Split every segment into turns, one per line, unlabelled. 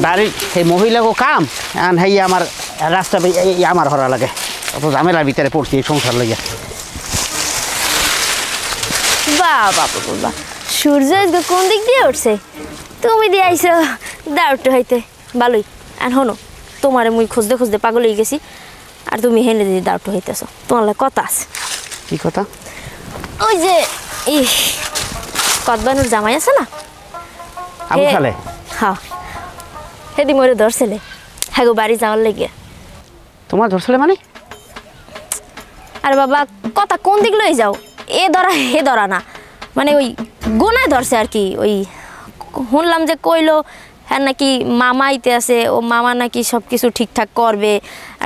বাড়ির সেই মহিলাকে কাম আর হেই আমার রাস্তা আমার হরা লাগে অত ঝামেলার ভিতরে পড়ছি এই সংসার লইয়া।
বাহ বাবা বাবা, সূর্য আজকে কোন দিক দিয়ে উঠছে? তুমি দিয়ে আইসো দাউটো হইতে ভালোই। আর হনো, তোমারে মুই খুঁজতে খুঁজতে পাগল হয়ে গেছি, আর তুমি হেনে দিয়ে দাউটো হইতেছো। তোমার লাগে কথা আছে।
কি কথা?
ওই যে কদবানুর জামাই আছে না,
আবু সালে?
হ্যাঁ, সেদিন মোরে ধরছিলে, হ্যাঁ গো বাড়ি যাওয়ার লেগে।
তোমার ধরছিলে মানে?
আরে বাবা, কথা কোন দিক লই যাও? এ ধরা হে ধরা না, মানে ওই গোনায় ধরছে আর কি। ওই শুনলাম যে কইলো হ্যাঁ নাকি মামা আইতে আছে, ও মামা নাকি সব কিছু ঠিকঠাক করবে,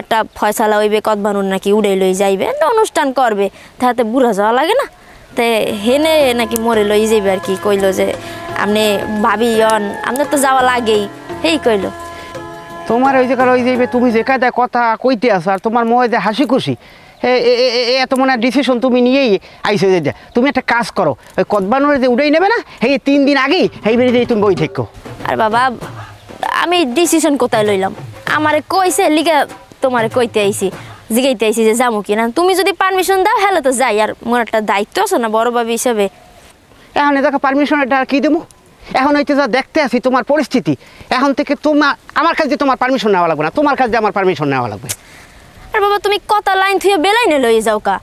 একটা ফয়সালা হইবে, কদবানুর নাকি উড়ে লই যাইবে, একটা অনুষ্ঠান করবে, তাহাতে বুড়া যাওয়া লাগে না, তে হেনে নাকি মরে লই যাইবে আর কি। কইলো যে আপনি ভাবি অন, আপনার তো যাওয়া লাগেই, সেই কইলো।
তোমার ওই জায়গায় ওই যাইবে, তুমি যে কায়দায় কথা কইতে আছো আর তোমার মনে যে হাসি খুশি, এত মনে ডিসিশন তুমি নিয়েই আইসো। যে তুমি একটা কাজ করো, ওই কদবানুরে যে উড়েই নেবে না, এই 3 দিন আগেই এই বেরিয়ে তুমি বই থেকো।
আর বাবা, আমি ডিসিশন কোথায় লইলাম? আমারে কইছে লিগা তোমারে কইতে আইছি, জিগাইতে আইছি যে যামু কিনা। তুমি যদি পারমিশন দাও হ্যালো তো যাই, আর মোর একটা দায়িত্ব আছে না বড় ভাবি হিসাবে।
এখন দেখো পারমিশন এটা আর কি দেবো? এখন হইতে যা দেখতে আছি তোমার পরিস্থিতি, এখন থেকে তোমার আমার কাছে তোমার পারমিশন নেওয়া লাগবে না, তোমার কাছে আমার পারমিশন নেওয়া লাগবে।
আর বাবা, তুমি কত লাইন থুয়ে বেলাইনে লই যাও কা?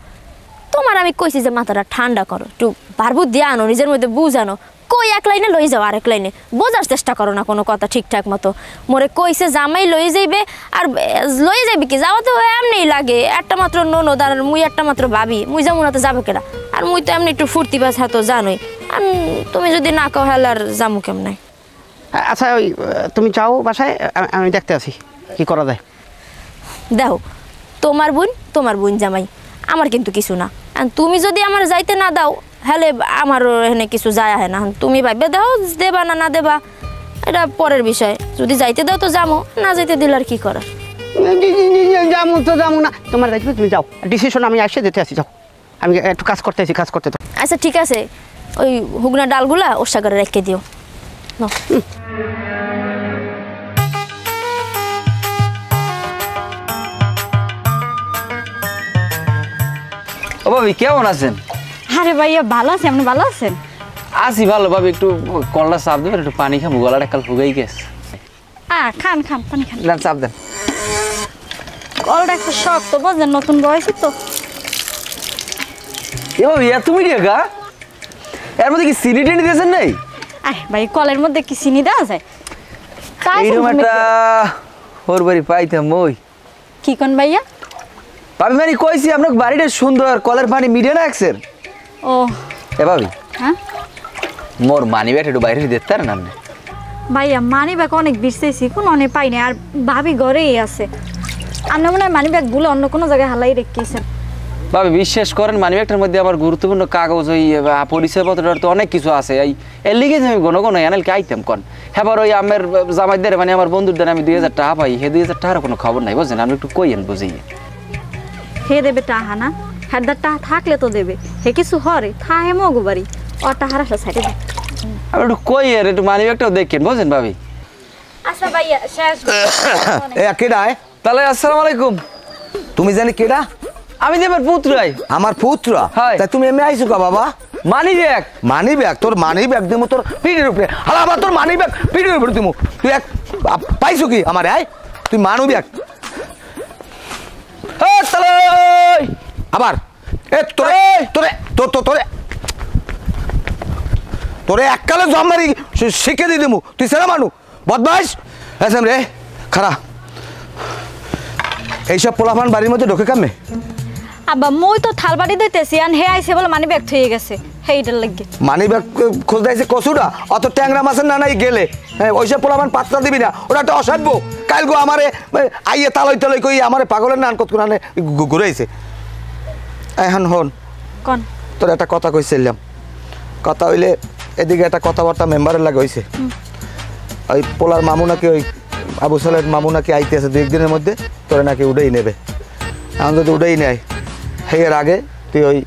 তোমার আমি কইছি যে মাথাটা ঠান্ডা করো, একটু ভারবুদ্ধি আনো, নিজের মধ্যে বুঝানো। কই এক লাইনে লই যাও, আরেক লাইনে বোঝার চেষ্টা করো না কোনো কথা ঠিকঠাক মতো। মোরে কইছে জামাই লই যাইবে, আর লই যাইবে কি, যাওয়া তো এমনিই লাগে। একটা মাত্র ননদ আর মুই একটা মাত্র ভাবি, মুই যাবো না তো যাবো কেনা? আর মুই তো এমনি একটু ফুর্তি বাজ হাতো জানোই। আর তুমি যদি না কও হেল আর যামু কেমন?
আচ্ছা ওই তুমি যাও বাসায়, আমি দেখতে আছি কি করা যায়।
দেখো, তোমার বোন জামাই, আমার কিন্তু কিছু না। আর তুমি যদি আমার যাইতে না দাও হলে আমারও এখানে কিছু যায় আহে না। তুমি ভাববে দাও দেবা না না দেবা, এটা পরের বিষয়। যদি যাইতে দাও তো যাবো, না যাইতে দিলে আর কি করার।
যাবো তো যাবো না, তোমার দায়িত্ব, তুমি যাও। ডিসিশন আমি আসে যেতে আসি, যাও। আমি একটু কাজ করতে আছি, কাজ করতে তো।
আচ্ছা ঠিক আছে, ওই হুগনা ডালগুলা ওর সাগরে রেখে দিও।
ও ভাবি কেমন আছেন?
আরে ভাইয়া ভালো আছি, আপনি ভালো আছেন?
আছি ভালো ভাবি, একটু কলটা চাপ দেবেন, একটু পানি খাবো, গলাটা কাল ফুগাই গেছে।
খান খান পানি খান।
দেন চাপ দেন।
কলটা একটা শক্ত, বুঝলেন, নতুন বয়সে তো।
এ ভাবি তুমি রেখা এর মধ্যে কি চিনি টেনি দিয়েছেন নাই?
ভাই কলের মধ্যে কি চিনি দেওয়া যায়?
এইরকম একটা ওর বাড়ি পাইতাম ওই।
কি কোন ভাইয়া?
ভাবি মানে কইছি আপনার বাড়িটা সুন্দর, কলের পানি মিডিয়া না একসের।
ও
এ ভাবি,
হ্যাঁ
মোর মানি ব্যাগ একটু বাইরে দিতে পারেন আপনি?
ভাইয়া মানি ব্যাগ অনেক বিরছেছি, কোন অনেক পাই না, আর ভাবি ঘরেই আছে। আপনি মনে হয় মানি ব্যাগ ভুলে অন্য কোনো জায়গায় হালাই রেখেছেন।
ভাবি বিশ্বাস করেন, মানি ব্যাগটার মধ্যে আমার গুরুত্বপূর্ণ কাগজ, ওই পরিচয়পত্র তো অনেক কিছু আছে। এর লিগে আমি কোনো কোনো এনালকে আইতাম কন। হ্যাঁ ওই আমার জামাইদের মানে আমার বন্ধুদের আমি 2000 টাকা পাই, হে 2000 টাকার কোনো খবর নাই, বুঝছেন? আপনি একটু কইয়েন বুঝিয়ে।
হে দেবে টাহা না, হেদার টাহা থাকলে তো দেবে। হে কিছু হরে থা হে মগু বাড়ি, ওর টাহার আসা সাইডে দেয়।
আপনি একটু কইয়েন, একটু মানি ব্যাগটাও দেখেন, বুঝছেন ভাবি?
আচ্ছা ভাইয়া শেষ।
কেডা?
তাহলে আসসালামু আলাইকুম।
তুমি জানি কেডা?
আমি যে আমার পুত্রাই।
আমার পুত্র? তা তুমি এমনি আইছো কা বাবা?
Money bag.
Money bag? তোর মানি ব্যাগ দিমু তোর পিঠের উপরে। হালা আবার তোর মানি ব্যাগ পিঠের উপরে দিমু। তুই এক পাইছো কি আমার? তুই মানু ব্যাগ আবার তোরে তোরে তোরে তোরে এককালে জমারি শিখে দিয়ে দিমু। তুই সেরা মানু বদমাইশ রে খারা। এইসব পোলাপান বাড়ির মধ্যে ঢোকে কামে?
আব্বা মই তো থালবাড়ি দিতেছি, আর হে আইছে বলে মানি ব্যাগ থয়ে গেছে, সেইটার লাগে।
মানি ব্যাগ খোঁজ দিয়েছে কচুরা, অত ট্যাংরা মাছের না নাই গেলে। হ্যাঁ ওইসব পোলাপান পাত্তা দিবি না, ওরা একটা অসাধ্য। কাল গো আমারে আইয়ে তালই তালই কই আমারে পাগলের নান কত কোরআনে ঘুরাইছে। এখন হন
কোন
তোর একটা কথা কইছিলাম, কথা হইলে এদিকে একটা কথাবার্তা মেম্বারের লাগে হইছে। ওই পোলার মামু নাকি, ওই আবু সালের মামু নাকি আইতে আছে 2 দিনের মধ্যে, তোরে নাকি উঠেই নেবে। এখন যদি উঠেই নেয়, এর আগে তুই ওই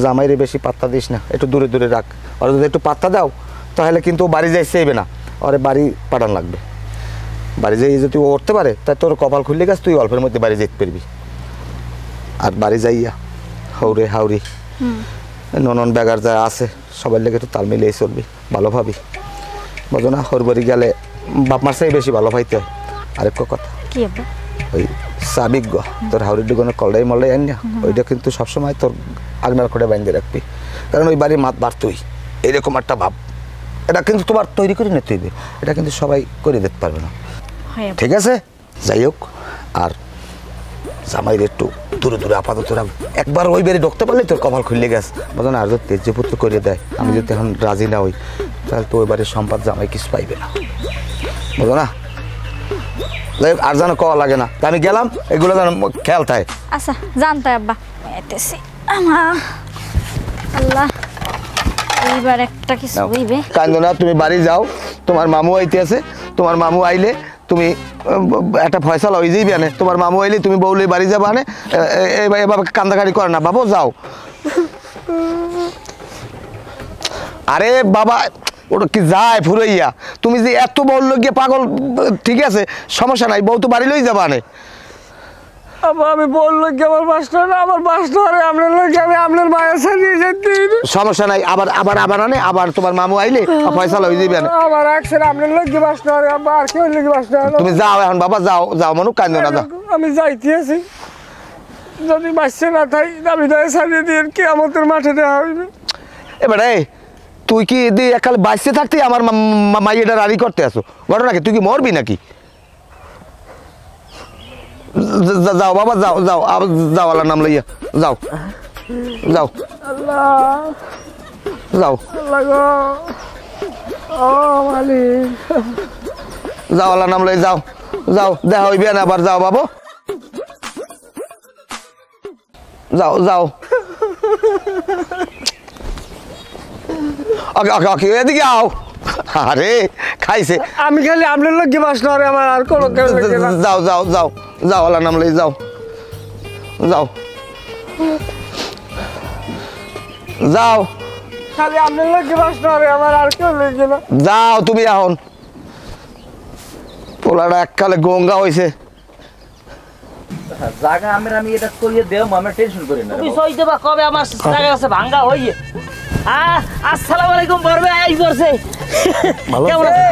জামাইরে বেশি পাত্তা দিস না, একটু দূরে দূরে রাখ। আর যদি একটু পাত্তা দাও তাহলে কিন্তু বাড়ি যাই চাইবে না, ওরে বাড়ি পাঠান লাগবে। বাড়ি যাই যদি ও উঠতে পারে তাই তোর কপাল খুললে গেছ, তুই অল্পের মধ্যে বাড়ি যেতে পারবি। আর বাড়ি যাইয়া হাউরে হাউরি ননন ব্যাগার যা আছে সবার লেগে একটু তাল মিলিয়ে চলবি, ভালো ভাবি, বোঝো না? হর বাড়ি গেলে বাপ মার চাই বেশি ভালো পাইতে হয়। আরেকটা কথা,
কি আব্বা?
ওই সাবিজ্ঞ তোর হাওড়ির দুগুনে কলডাই মলডাই আন না, ওইটা কিন্তু সবসময় তোর আগনার করে বাইন্ধে রাখবি, কারণ ওই বাড়ির মাত বার তুই এইরকম একটা ভাব, এটা কিন্তু তোমার তৈরি করে নিতে হইবে, এটা কিন্তু সবাই করে দিতে পারবে না,
হয় আব্বা।
ঠিক আছে? যাই হোক, আর জামাইয়ের একটু দূরে দূরে আপাতত রাখ, একবার ওই বাড়ি ঢুকতে পারলে তোর কপাল খুললে গেছে, বোঝো না? আর যদি তেজপুত্র করে দেয়, আমি যদি এখন রাজি না হই, তাহলে তো ওই বাড়ির সম্পদ জামাই কিছু পাইবে না, বোঝো না? আর যেন কওয়া লাগে না, তা আমি গেলাম, এগুলো যেন খেয়াল থাকে।
আচ্ছা জানতাই আব্বা, এতেছি আমার আল্লাহ, এইবার একটা কিছু হইবে।
কান্দো না, তুমি বাড়ি যাও, তোমার মামু আইতে আছে, তোমার মামু আইলে তুমি একটা ফয়সালা হয়ে যাইবে আনে, তোমার মামু আইলে তুমি বউলে বাড়ি যাবা আনে, এভাবে কান্দাকাটি করে না বাবু, যাও। আরে বাবা, ওটা কি যায় ফুরাইয়া, তুমি যে এত বললো গিয়ে পাগল, ঠিক আছে সমস্যা নাই, বউ তো বাড়ি লই যাবা আনে।
আমি বললো কি আমার বাসটা না, আমার বাসটা আপনার লোক, আমি আপনার মায়ের সাথে যেতে
সমস্যা নাই, আবার আবার আবার আনে, আবার তোমার মামু আইলে ফয়সালা হয়ে যাবে আনে।
আমার রাখছেন আপনার লোক বাসটা, আর কেউ লোক বাসটা।
তুমি যাও এখন বাবা, যাও যাও মনু, কান্দো না, যাও।
আমি যাইতে আছি, যদি বাসছে না থাই আমি তাই সারিয়ে দিয়ে কেয়ামতের মাঠে দেওয়া হইবে।
এবারে তুই কি একালে বাইসে থাকতে আমার মাইয়েটা রাড়ি করতে আসো, ঘটনা কি? তুই কি মরবি নাকি? যাও বাবা, যাও যাও, যাও, আল্লাহর নাম লইয়া যাও, যাও যাও, যাও, আল্লাহর নাম লই যাও, যাও, দেখা হইবে না আবার, যাও বাবু, যাও যাও। ওকে ওকে ওকে, এদিকে আও। আরে খাইছে,
আমি খালি আপনার লোক বাসটা, আমার আর কোনো
যাও যাও যাও, যাও, আল্লাহর নাম লই যাও, যাও যাও,
খালি আপনার লোক বাসটা, আমার আর কেউ লেগে না।
যাও তুমি এখন, পোলাটা এককালে গঙ্গা হয়েছে।
জায়গা আমি এটা করিয়ে দেব, আমি টেনশন করি না।
তুমি সই দেবা কবে? আমার জায়গা আছে ভাঙ্গা হইয়ে। আসসালামু আলাইকুম বরবে, এই করছে কেমন আছে?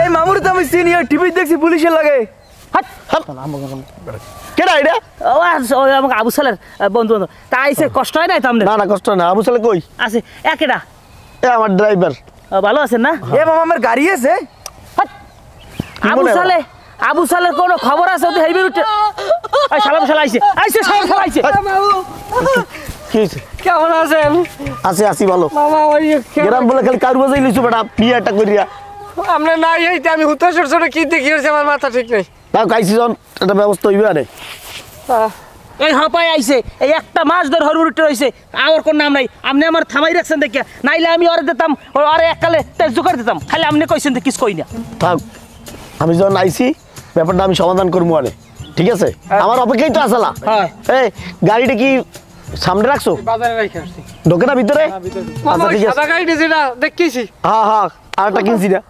এই মামুর তো আমি সিনিয়র টিভি দেখছি, পুলিশের লাগে।
কেডা এটা? ও আমাকে আবু সালের বন্ধু বান্ধব, তা আইসে কষ্ট হয় নাই তো আপনার?
না না, কষ্ট না। আবু সালে কই
আছে একেডা?
এ আমার ড্রাইভার।
ভালো আছেন না?
এ মামা আমার গাড়ি আছে।
আবু সালে, আবু সালের কোনো খবর আছে? ওদের হেইবে উঠে সালাম সালা আইছে, আইছে সালাম সালা আইছে।
কি হইছে?
কেমন আছেন?
আছি আছি ভালো।
মামা ওই
গ্রাম বলে খালি কারু বাজাই লিছু বেটা, বিয়াটা করিয়া।
আমরা নাই এইতে আমি হুতাশর ছোট কি দেখি হচ্ছে, আমার মাথা ঠিক নেই।
তাও কাইছি জন একটা ব্যবস্থা হইবে আরে।
এই হাঁপাই আইছে, এই একটা মাস ধরে হরুর উঠে রয়েছে, আমার কোন নাম নাই। আপনি আমার থামাই রাখছেন দেখিয়া, নাইলে আমি ওরে দিতাম, ওরে এককালে তেজ জোগাড় দিতাম। খালি আপনি কইছেন তো কিছু কই না।
থাক, আমি যখন আইছি ব্যাপারটা আমি সমাধান করবো আরে, ঠিক আছে? আমার অপেক্ষাই তো আসলা।
হ্যাঁ।
এই গাড়িটা কি সামনে রাখছো?
বাজারে রাখি আসছি।
ঢোকে না ভিতরে?
মামা
আচ্ছা
ওই
ঠিক আছে।
সাদা গাড়িটা যেটা দেখতেছি।
হ্যাঁ হ্যাঁ, আরেকটা কিনছি না।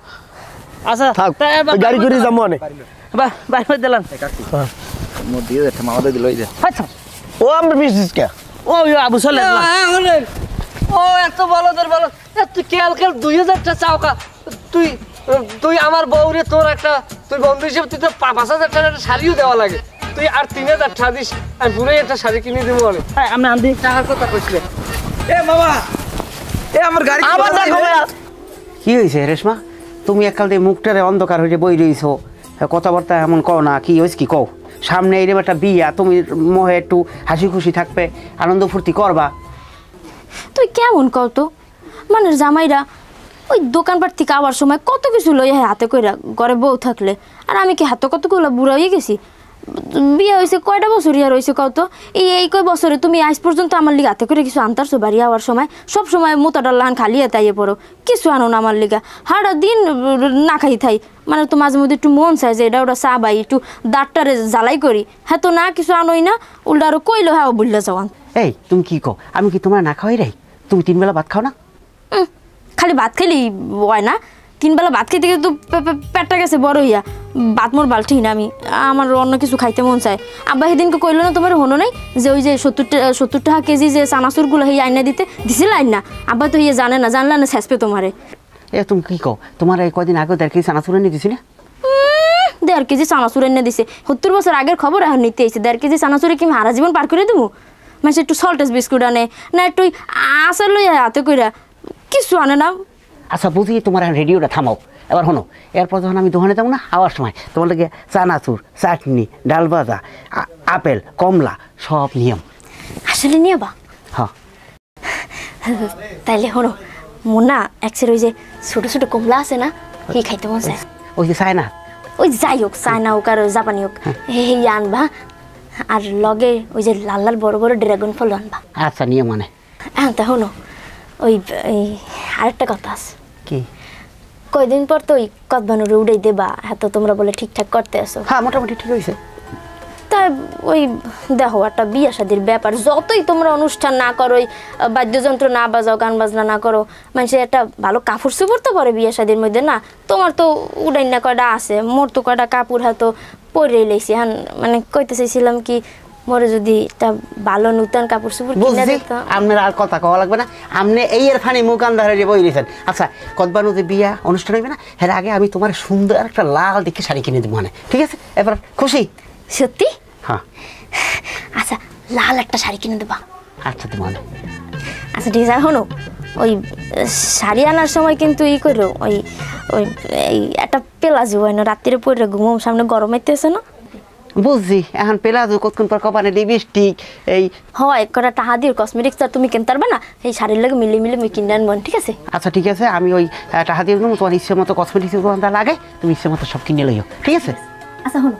আচ্ছা
থাক, ওই গাড়ি করে যাবো অনেক।
বাহ, বাইরে দিলাম।
দিয়ে যাচ্ছে মামাদের দিল,
আচ্ছা,
ও আমি বিশেষ কে
ও আবু সালে
ও এত বলদের বল, তুই কেল কেল 2000টা চাওকা, তুই তুই আমার বউরে তোর একটা, তুই বন্ধু হিসেবে তুই তো 5000 টাকার একটা শাড়িও দেওয়া লাগে, তুই আর 3000 টাকা দিস, আমি পুরোই একটা শাড়ি কিনে দেবো বলে।
আপনি আনদি
টাকার কথা কইছিলে। এ মামা, এ আমার গাড়ি
আবার দেখো ভাইয়া।
কি হয়েছে রেশমা? তুমি এককাল দিয়ে মুখটারে অন্ধকার হয়ে বই রইছো, কথাবার্তা এমন কও না, কি হয়েছে কি কও? সামনে এরকম একটা বিয়া, তুমি মোহে একটু হাসি খুশি থাকবে, আনন্দ ফুর্তি করবা।
তুই কেমন কও তো, মানে জামাইরা ওই দোকানপাট থেকে আবার সময় কত কিছু লই হাতে কইরা, ঘরে বউ থাকলে। আর আমি কি হাতে কতগুলো বুড়া হয়ে গেছি? বিয়ে হয়েছে কয়টা বছর ইয়া রয়েছে কত? এই কয় বছরে তুমি আজ পর্যন্ত আমার লিগা হাতে করে কিছু আনতারছো? বাড়ি আওয়ার সময় সব সময় মোতাটার লাহান খালি তাইয়ে পড়ো, কিছু আনো না আমার লিগা। হারা দিন না খাই থাই, মানে তো মাঝে মধ্যে একটু মন চাই যে এটা ওটা চা বাই একটু দাঁতটারে জ্বালাই করি, হ্যাঁ তো না কিছু আনোই না, উল্টা আরো কইলো হ্যাঁ বুঝলে যাওয়ান।
এই তুমি কি কও? আমি কি তোমার না খাওয়াই রাই? তুমি 3 বেলা ভাত খাও না?
খালি ভাত খেলি হয় না, 3 বেলা ভাত খেতে কিন্তু পেটটা গেছে বড় হইয়া। বাত মোর বালটি না আমি আমার অন্য কিছু খাইতে মন চায় আব্বা সেদিনকে কইলো না তোমার হনো নাই যে ওই যে 70 টাকা কেজি যে চানাচুরগুলো সেই আইনা দিছিল আইনা আব্বা তো ইয়ে জানে না জানলা না শেষপে তোমারে
তুমি কি কও তোমার এই কদিন আগে 1.5 কেজি চানাচুর এনে দিছিলে
1.5 কেজি চানাচুর এনে দিছে 70 বছর আগের খবর এখন নিতে এসে 1.5 কেজি চানাচুরে কি হারা জীবন পার করে দেবো মানে একটু সল্টেজ বিস্কুট আনে না একটু আচার লই হাতে কইরা কিছু আনে না
আচ্ছা বুঝি তোমার রেডিওটা থামাও এবার শোনো এরপর যখন আমি দোকানে যাবো না আওয়ার সময় তোমার লাগে চানাচুর চাটনি ডাল ভাজা আপেল কমলা সব নিয়ম
আসলে নিয়ে বা
হ্যাঁ
তাইলে হলো মোনা একসের ওই যে ছোট ছোট কমলা আছে না কি খাইতে মন চায়
ওই যে চায় না
ওই যাই হোক চায়না হোক আর জাপানি হোক হে আনবা আর লগে ওই যে লাল লাল বড় বড় ড্রাগন ফল আনবা
আচ্ছা নিয়ম মানে
হ্যাঁ তা হলো ওই আরেকটা কথা আছে
কি
কয়দিন পর তো ওই কদবানুরে উড়াই দেবা হ্যাঁ তো তোমরা বলে ঠিকঠাক করতে আসো
হ্যাঁ মোটামুটি ঠিক হয়েছে
তা ওই দেখো একটা বিয়ে শাদির ব্যাপার যতই তোমরা অনুষ্ঠান না করো ওই বাদ্যযন্ত্র না বাজাও গান বাজনা না করো মানুষের একটা ভালো কাপড় চোপড় তো পরে বিয়ে শাদির মধ্যে না তোমার তো উড়াই না কয়টা আছে মোর তো কয়টা কাপড় হয়তো পরে লেছি হ্যাঁ মানে কইতে চাইছিলাম কি মোরে যদি একটা ভালো নতুন কাপড় চোপড় কিনে দিত
আপনার আর কথা কওয়া লাগবে না আপনি এই এর ফানি মুখ আন্দারে যে বই দিয়েছেন আচ্ছা কদবানু যে বিয়া অনুষ্ঠান হইবে না এর আগে আমি তোমার সুন্দর একটা লাল দেখে শাড়ি কিনে দেবো মানে ঠিক আছে এবার খুশি
সত্যি
হ্যাঁ
আচ্ছা লাল একটা শাড়ি কিনে দেবা
আচ্ছা তোমার
আচ্ছা ঠিক আছে শোনো ওই শাড়ি আনার সময় কিন্তু ই করো ওই ওই এই একটা পেলাজু হয় না রাত্রিরে পরে ঘুমো সামনে গরম আইতেছে না
বুঝছি এখন পেলাজু কতক্ষণ পর কপানে লিপস্টিক এই
হয় কটা টাহা দিয়ে কসমেটিক্স আর তুমি কিনতে পারবে না এই শাড়ির লাগে মিলে মিলে কিনে আনবো ঠিক আছে
আচ্ছা ঠিক আছে আমি ওই টাকা দিয়ে দেবো তোমার ইচ্ছে মতো কসমেটিক্স লাগে তুমি ইচ্ছে মতো সব কিনে লইও ঠিক আছে
আচ্ছা শোনো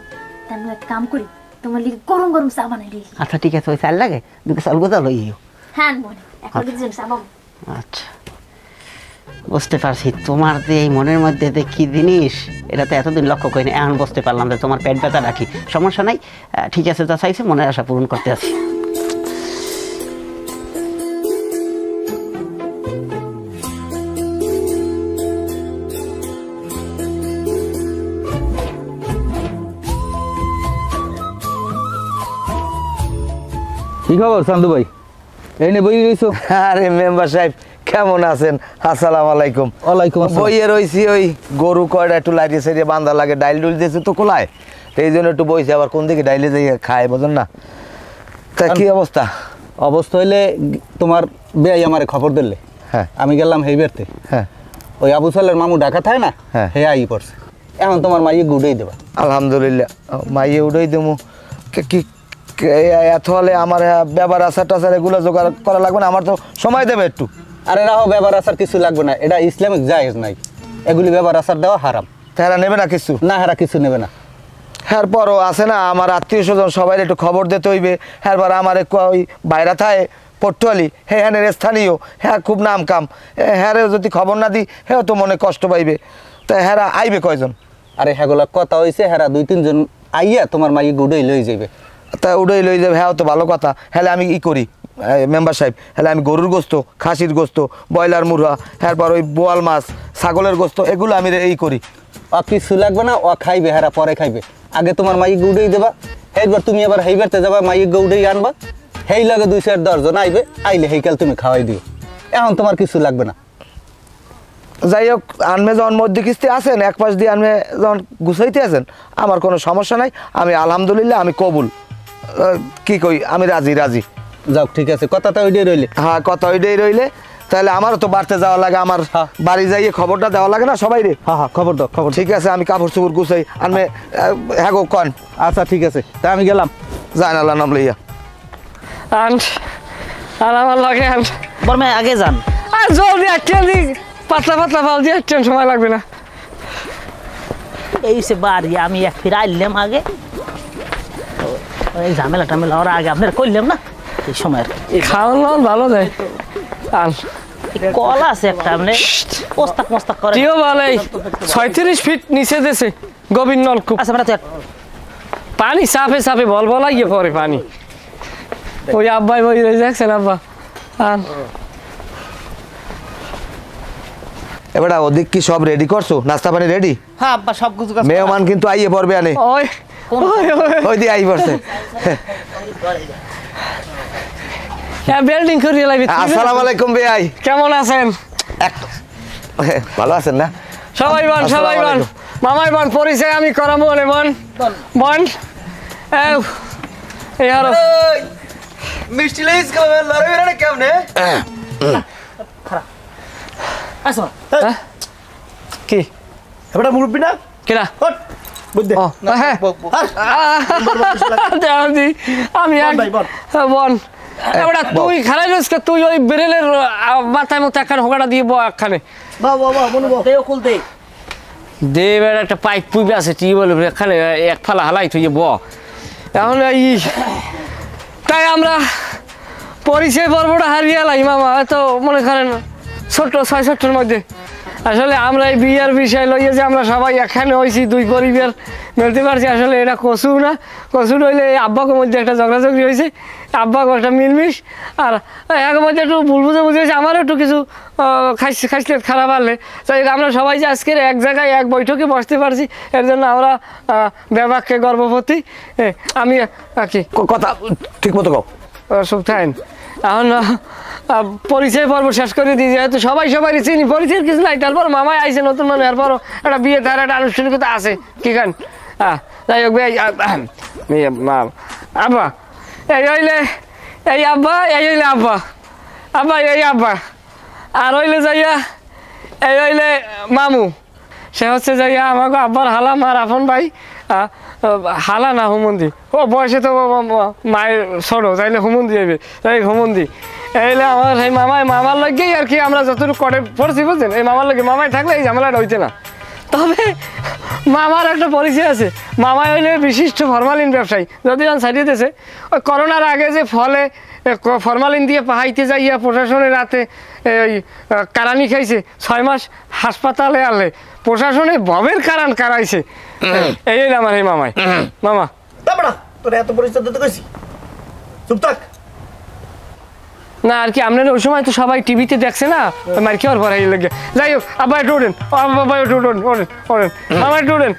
আমি এক কাম করি তোমার লিগে গরম গরম চা বানাই দিই
আচ্ছা ঠিক আছে ওই চাল লাগে দুটো চাল গোদা লইও
হ্যাঁ মনে এখন কিছু চা বাবু
আচ্ছা বুঝতে পারছি তোমার যে এই মনের মধ্যে যে কী জিনিস এটা তো এতদিন লক্ষ্য করিনি এখন বুঝতে পারলাম যে তোমার পেট ব্যথা রাখি সমস্যা নাই ঠিক আছে যা চাইছে মনের আশা পূরণ করতে আছি
কি খবর চান্দু ভাই এই নে বই রইছো
আরে মেম্বার সাহেব কেমন আছেন আসসালামু আলাইকুম
ওয়ালাইকুম আসসালাম
বইয়ে রইছি ওই গরু কয়টা একটু লাইটে সাইডে বান্ধা লাগে ডাইল ডুল দিয়েছে তো কোলায় এই জন্য একটু বইছে আবার কোন দিকে ডাইলে যাই খায় বোঝেন না তা কি অবস্থা
অবস্থা হইলে তোমার বেয়াই আমারে খবর দিলে
হ্যাঁ
আমি গেলাম হেইবেরতে
হ্যাঁ
ওই আবু সালের মামু ঢাকা থাকে না
হ্যাঁ।
হে আই পড়ছে এখন তোমার মাইয়ে গুডেই দেবা
আলহামদুলিল্লাহ মাইয়ে উঠেই দেবো কি এত হলে আমার ব্যবহার আচার টাচার এগুলো জোগাড় করা লাগবে না আমার তো সময় দেবে একটু
আরে রাহো ব্যবহার আসার কিছু লাগবে না এটা ইসলামিক জায়েজ নাই এগুলি ব্যবহার আসার দেওয়া হারাম
তারা নেবে না কিছু
না হারা কিছু নেবে না
হ্যাঁ পরও আছে না আমার আত্মীয় স্বজন সবাই একটু খবর দিতে হইবে হ্যাঁ আমার ওই বাইরা থায় পটুয়ালি হ্যাঁ স্থানীয় হ্যাঁ খুব নাম কাম হ্যাঁ যদি খবর না দিই হ্যাঁ তো মনে কষ্ট পাইবে তা হ্যাঁ আইবে কয়জন
আরে হ্যাঁগুলা কথা হয়েছে হ্যাঁ 2-3 জন আইয়া তোমার মাইয়ে গুডেই লই যাবে
তা উড়েই লই যাবে হ্যাঁ তো ভালো কথা হ্যাঁ আমি ই করি মেম্বার সাহেব হ্যাঁ আমি গরুর গোস্ত খাসির গোস্ত ব্রয়লার মুরগা এরপর ওই বোয়াল মাছ ছাগলের গোস্ত এগুলো আমি এই করি
ও কিছু লাগবে না ও খাইবে হ্যাঁ পরে খাইবে আগে তোমার মাইয়ে গুডেই দেবা এইবার তুমি আবার হেইবারতে যাবা মাইয়ে গুডেই আনবা হেই লাগে 2-4 জন আইবে আইলে হেইকাল তুমি খাওয়াই দিও এখন তোমার কিছু লাগবে না
যাই হোক আনমে যখন মধ্যে কিস্তি আছেন এক পাশ দিয়ে আনমে যখন গুছাইতে আছেন আমার কোনো সমস্যা নাই আমি আলহামদুলিল্লাহ আমি কবুল কি কই আমি রাজি রাজি
যাও ঠিক আছে কথাটা ওইটাই রইলে
হ্যাঁ কথা ওইটাই রইলে তাহলে আমারও তো বাড়তে যাওয়া লাগে আমার বাড়ি যাইয়ে খবরটা দেওয়া লাগে না সবাই রে
হ্যাঁ খবর দাও খবর
ঠিক আছে আমি কাপড় চোপড় গুছাই আনমে হ্যাঁ গো কন
আচ্ছা ঠিক আছে তা আমি গেলাম
যাই আল্লাহ নাম লইয়া
আর আমার লাগে
বর্মে আগে যান
আর জলদি একটা দিক পাতলা পাতলা ফাল দিয়ে একটা সময় লাগবে না
এই সে বাড়ি আমি এক ফিরে আইলাম আগে এই ঝামেলা টামেলা ওরা আগে আপনার করলাম না এই সময়
খাওয়ান লাওয়ান ভালো দেয় আন
কল আছে একটা আপনি পোস্তাক মোস্তাক করে
টিও বলে 36 ফিট নিচে দেশে গভীর নলকূপ
আচ্ছা মানে
পানি সাফে সাফে বল বলাইয়ে পরে পানি ওই আব্বাই বই রয়ে যাচ্ছেন আব্বা আন
এবার ওদিক কি সব রেডি করছো নাস্তা পানি রেডি
হ্যাঁ আব্বা সব কিছু কাজ
মেহমান কিন্তু আইয়ে পড়বে আনে
ওই
ওই দিয়ে আই পড়ছে
হ্যাঁ বিল্ডিং করিয়ে লাগবে
আসসালামু আলাইকুম বেয়াই
কেমন আছেন
ভালো আছেন না
সবাই বল সবাই বল মামাই বল পরিচয় আমি করাবো রে বল বল এই আর
মিষ্টি লাইস খাবে লড়াই না কেমনে
আসো কি
এবারে মুরব্বি না
কেডা
হট বুঝতে
ও হ্যাঁ আমি বল এবারে তুই খারাই রইসকে তুই ওই বেরেলের মাথায় মতো একখানে হোগাটা দিয়ে বো একখানে দে এবার একটা পাইপ পুইবে আছে টিউবওয়েল এখানে এক ফালা হালাই তুই ব এখন এই তাই আমরা পরিচয় পর্বটা হারিয়ে এলাই মামা হয়তো মনে করেন ছোট্ট ৬-৬টার মধ্যে আসলে আমরা এই বিয়ের বিষয় লইয়ে যে আমরা সবাই এখানে হয়েছি দুই পরিবার মিলতে পারছি আসলে এটা কসু না কসু রইলে এই আব্বাকের মধ্যে একটা ঝগড়াঝগড়ি হয়েছে আব্বাকে একটা মিলমিশ আর একের মধ্যে একটু ভুল বুঝে হয়েছে আমারও একটু কিছু খাইসলে খারাপ আনলে তাই আমরা সবাই যে আজকের এক জায়গায় এক বৈঠকে বসতে পারছি এর জন্য আমরা ব্যাপারকে গর্ববতী আমি কি
কথা ঠিক মতো কও
সব থাকেন এখন পরিচয় পর্ব শেষ করে দিয়ে যেহেতু সবাই চিনি পরিচয়ের কিছু নাই তারপর মামাই আইসে নতুন মানে এরপরও একটা বিয়ে তার একটা আনুষ্ঠানিকতা আছে কি খান যাই হোক আব্বা এই হইলে এই আব্বা এই হইলে আব্বা আব্বা এই আব্বা আর হইলে যাইয়া এই হইলে মামু সে হচ্ছে যাইয়া আমাকে আব্বার হালা মার আপন ভাই হালা না হুমন্দি ও বয়সে তো মায়ের ছোট তাইলে হুমন্দি যাইবে তাই হুমন্দি এইলে আমার এই মামার লাগেই আর কি আমরা যতটুকু করে পড়ছি বুঝছেন এই মামার লাগে মামাই থাকলে এই ঝামেলাটা হইতে না তবে মামার একটা পরিচয় আছে মামাই হইলে বিশিষ্ট ফরমালিন ব্যবসায়ী যদি এখন ছাড়িয়ে দিয়েছে ওই করোনার আগে যে ফলে ফরমালিন দিয়ে পাহাইতে যাইয়া প্রশাসনের রাতে ওই কারানি খাইছে 6 মাস হাসপাতালে আনলে প্রশাসনে ভবের কারান কারাইছে এই আমার এই মামাই মামা
তোর এত পরিচয় দিতে কইছি চুপ থাক
না আর কি আপনারা ওই সময় তো সবাই টিভিতে দেখছে না মার কি আর ভরাই লাগে যাই হোক আব্বা একটু ওঠেন বাবা একটু ওঠেন মামা একটু ওঠেন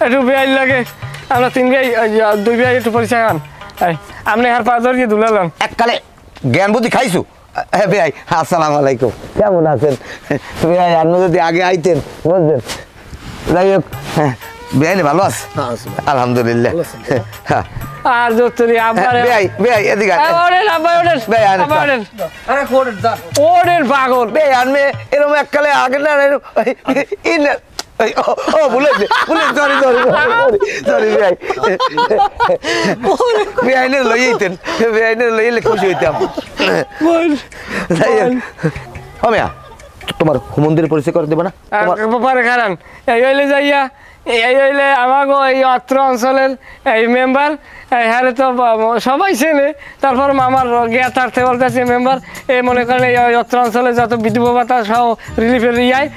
একটু বেয়াই লাগে আমরা 3 ভাই 2 ভাই একটু পরিচয় হন আপনি আর 5 ধরিয়ে দুলালাম
এককালে জ্ঞান বুদ্ধি খাইছো হ্যাঁ বেয়াই আসসালামু আলাইকুম কেমন আছেন বেয়াই আপনি যদি আগে আইতেন বুঝলেন যাই হোক বেয়াই ভালো আছে আলহামদুলিল্লাহ হ্যাঁ
আর যতরি আব্বা
বেয়াই এদিকে
ওরেন আব্বা ওরেন আব্বা ওরেন
আরে কোড়েন যা
ওরেন পাগল
বেয়াই আনমে এরকম এককালে আগে না ইন ও ভুলেছে সরি বেয়াই বেয়াইনে লইতেন বেয়াইনে লইলে খুশি হইতাম মিয়া তোমার হুমন্দির পরিচয় করে দেবে না
পারে কারণ এই হইলে যাইয়া এই হইলে আমাকে এই অত্র অঞ্চলের এই মেম্বার হ্যাঁ তো সবাই চেনে তারপর আমার জ্ঞাতার্থে বলতেছে মেম্বার এই মনে করেন এই অত্র অঞ্চলে যত বিদ্যুৎ ভাতা সহ রিলিফের ইয়ায়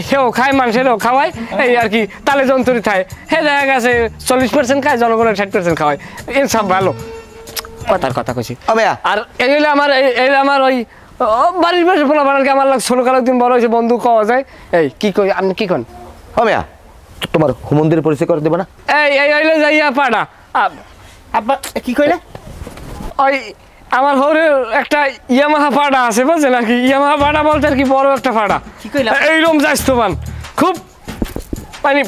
সেও খায় মানুষেরও খাওয়ায় এই আর কি তালে যন্ত্রী খায় হ্যাঁ দেখা গেছে 40% খায় জনগণের 60% খাওয়ায় এই সব ভালো কথার কথা কইছি আর এই হইলে আমার এই আমার ওই বাড়ির পাশে ফোলা বানালকে আমার লাগ ছোটো কালো দিন বড় হয়েছে বন্ধু খাওয়া যায় এই কি কই আপনি কি কন
মিয়া তোমার হুমন্দির পরিচয় করে দেবে না
এই হইলে যাইয়া পাড়া
আব্বা কি কইলে
ওই আমার হরে একটা ইয়ামাহা পাড়া আছে বুঝছেন আর কি ইয়ামাহা পাড়া বলতে আর কি বড় একটা পাড়া
কি কইলা
এইরকম যাইস্তমান খুব মানে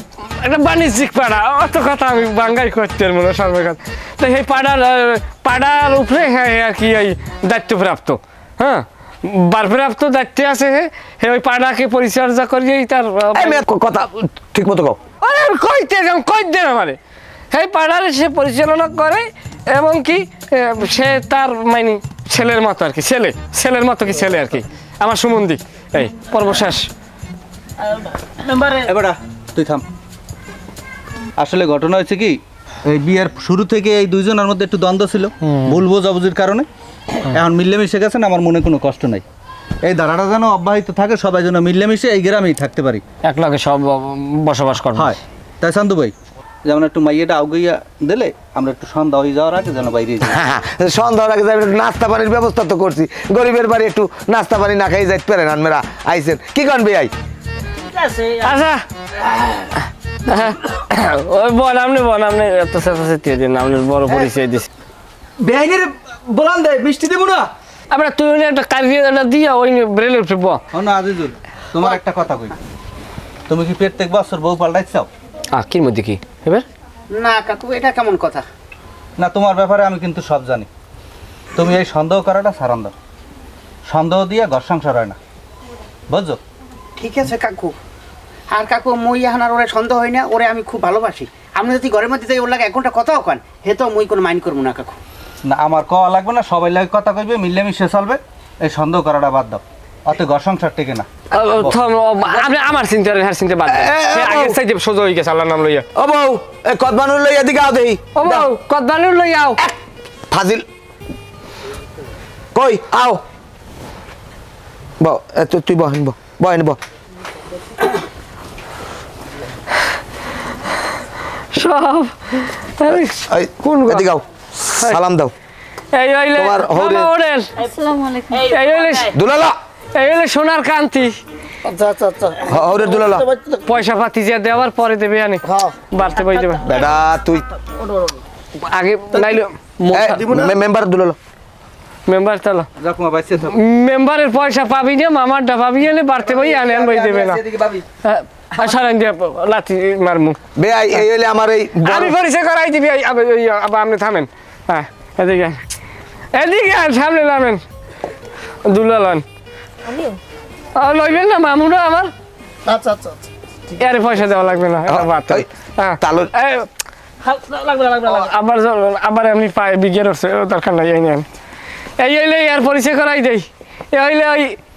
একটা বাণিজ্যিক পাড়া অত কথা আমি বাঙ্গাই করতে মনে সর্বকাল তো সেই পাড়ার উপরে হ্যাঁ আর কি এই দায়িত্বপ্রাপ্ত হ্যাঁ বারপ্রাপ্ত দায়িত্বে আছে হে ওই পাড়াকে পরিচর্যা করিয়েই তার
কথা ঠিক মতো কও
আরে কই দেন আমারে এই পাড়ার সে পরিচালনা করে এবং কি সে তার মানে ছেলের মতো আর কি ছেলের মতো কি ছেলে আর কি আমার সুমন্দি এই পর্বশেষ
এবারে তুই থাম আসলে ঘটনা হয়েছে কি এই বিয়ের শুরু থেকে এই দুইজনের মধ্যে একটু দ্বন্দ্ব ছিল ভুল বোঝাবুঝির কারণে এখন মিলেমিশে গেছেন আমার মনে কোনো কষ্ট নাই এই ধারাটা যেন অব্যাহত থাকে সবাই যেন মিলেমিশে এই গ্রামেই থাকতে পারি
একলাগে সব বসবাস করবে
হয় তাই শান্তু ভাই যেমন একটু মাইয়াটা আউগাইয়া দিলে আমরা একটু সন্ধ্যা হয়ে যাওয়ার আগে যেন বাইরে যাই
সন্ধ্যার আগে নাস্তা পানির ব্যবস্থা তো করছি গরিবের বাড়ি একটু নাস্তা পানি না খাই যাইতে পারেন আনমেরা আইসেন কি কন ভাই
আচ্ছা ওই বল আপনি এত চেঁচাচেঁচি দিন আপনি বড় পরিচয় দিস
বেআইনের বলান দে মিষ্টি দেবো না
আমরা তুই একটা কারিয়ে একটা দিয়া ওই ব্রেলের ফিরব
না আজিজুল তোমার একটা কথা কই তুমি কি প্রত্যেক বছর বউ পাল্টাইছাও
কির মধ্যে কি এবার
না কাকু এটা কেমন কথা?
না তোমার ব্যাপারে আমি কিন্তু সব জানি তুমি এই সন্দেহ করাটা সারান দাও সন্দেহ দিয়ে ঘর সংসার হয় না বুঝছো
ঠিক আছে কাকু। আর কাকু মই এখন আর ওরে সন্দেহ হয় না, ওরে আমি খুব ভালোবাসি। আপনি যদি ঘরের মধ্যে যাই ওর লাগে 1 ঘন্টা কথাও কান হে তো মই কোনো মাইন্ড করবো না কাকু।
না আমার কওয়া লাগবে না, সবাই লাগে কথা কইবে, মিলেমিশে চলবে, এই সন্দেহ করাটা বাদ দাও, অত ঘর সংসার টেকে না।
আপনি আমার চিন্তা হ্যাঁ চিন্তা বাদ আগে চাইতে সোজা হয়ে গেছে আল্লাহর নাম লইয়া।
ও বউ এ কদবানুর লই এদিকে আও দেই।
ও বউ কদবানুর লই আও।
ফাজিল কই আও বউ তুই বহেন বহেন ব
সব
কোন এদিকে আও সালাম দাও।
এই হইলে
তোমার হৌরে
আসসালামু আলাইকুম।
এই হইলে
দুলালা
এই হইলে সোনার কান্তি
হৌরে দুলালা
পয়সা পাতি যে দেওয়ার পরে দেবে আনি বাড়তে বই দেবে
বেটা তুই
আগে নাইলে
মেম্বার দুলালা
মেম্বার চলো
রাখমা বাইছে তো
মেম্বারের পয়সা পাবি না মামারটা পাবি না বাড়তে বই আনে বই দেবে না সারান দিয়ে লাথি মারমু
বে এই হইলে আমার এই
আমি পরিচয় করাই দিবি আবার আপনি থামেন হ্যাঁ এদিকে সামনে নামেন দুলালান লইবেন না মামুরা আমার
আচ্ছা
এর পয়সা দেওয়া লাগবে না
তালো
আবার এমনি পায়ে বিজ্ঞান দরকার নাই এই নেন এই হইলে এর পরিচয় করাই দেই এই হইলে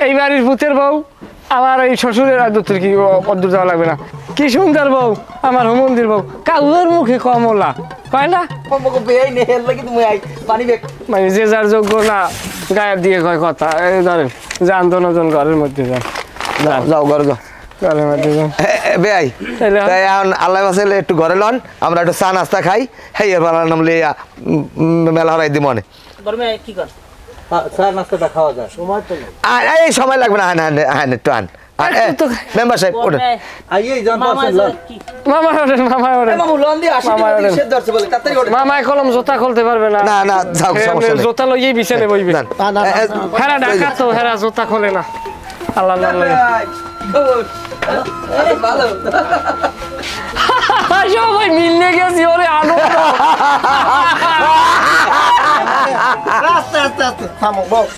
এই বাড়ির ভূতের বউ আমার এই শ্বশুরের আর দূর কি অদ্দূর যাওয়া লাগবে না। কি সুন্দর বউ আমার হুমন্দির বউ কাউর মুখে কমলা কয় না মানে যে যার যোগ্য না গায়ের দিয়ে কয় কথা এই ধরেন যান দনজন ঘরের মধ্যে যান
যাও ঘরে যাও
ঘরের মধ্যে যান
বেআই তাই এখন আল্লাহ বাসাইলে একটু ঘরে লন আমরা একটু চা নাস্তা খাই হেই এর বালার নাম লিয়া মেলা হরাই দি মনে
কি কর
চা নাস্তাটা খাওয়া যায় সময় তো
এই সময় লাগবে না হ্যাঁ একটু আন মেম্বার সাহেব ওঠেন
আইয়ে জন পারছেন
মামায় কলম জোতা খুলতে পারবে না
না যাও সমস্যা নেই
জোতা লইয়ে বিছানে বইবে হেরা ঢাকা তো হেরা জোতা খোলে না আল্লাহ সবাই মিললে গেছি ওরে আনন্দ
আস্তে থামো বস